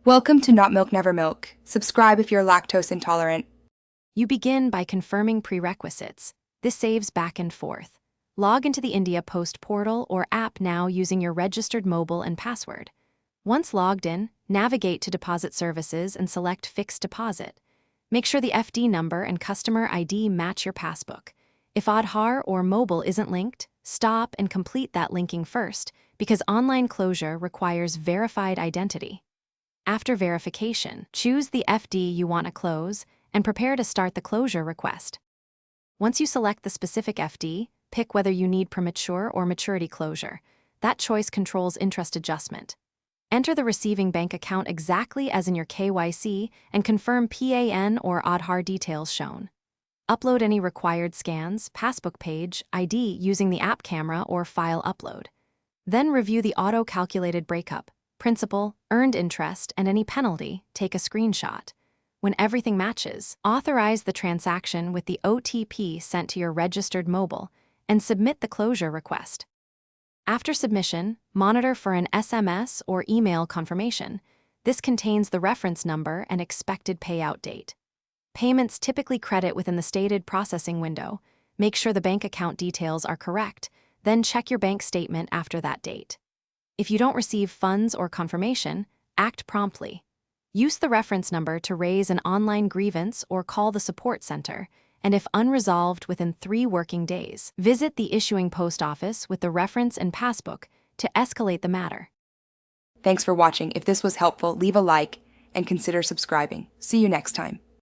Welcome to Not Milk Never Milk. Subscribe if you're lactose intolerant. You begin by confirming prerequisites. This saves back and forth. Log into the India Post portal or app now using your registered mobile and password. Once logged in, navigate to Deposit Services and select Fixed Deposit. Make sure the FD number and customer ID match your passbook. If Aadhaar or mobile isn't linked, stop and complete that linking first, because online closure requires verified identity. After verification, choose the FD you want to close and prepare to start the closure request. Once you select the specific FD, pick whether you need premature or maturity closure. That choice controls interest adjustment. Enter the receiving bank account exactly as in your KYC and confirm PAN or Aadhaar details shown. Upload any required scans, passbook page, ID using the app camera or file upload. Then review the auto-calculated breakup, principal, earned interest, and any penalty. Take a screenshot. When everything matches, authorize the transaction with the OTP sent to your registered mobile and submit the closure request. After submission, monitor for an SMS or email confirmation. This contains the reference number and expected payout date. Payments typically credit within the stated processing window. Make sure the bank account details are correct, then check your bank statement after that date. If you don't receive funds or confirmation, act promptly. Use the reference number to raise an online grievance or call the support center, and if unresolved within 3 working days, visit the issuing post office with the reference and passbook to escalate the matter. Thanks for watching. If this was helpful, leave a like and consider subscribing. See you next time.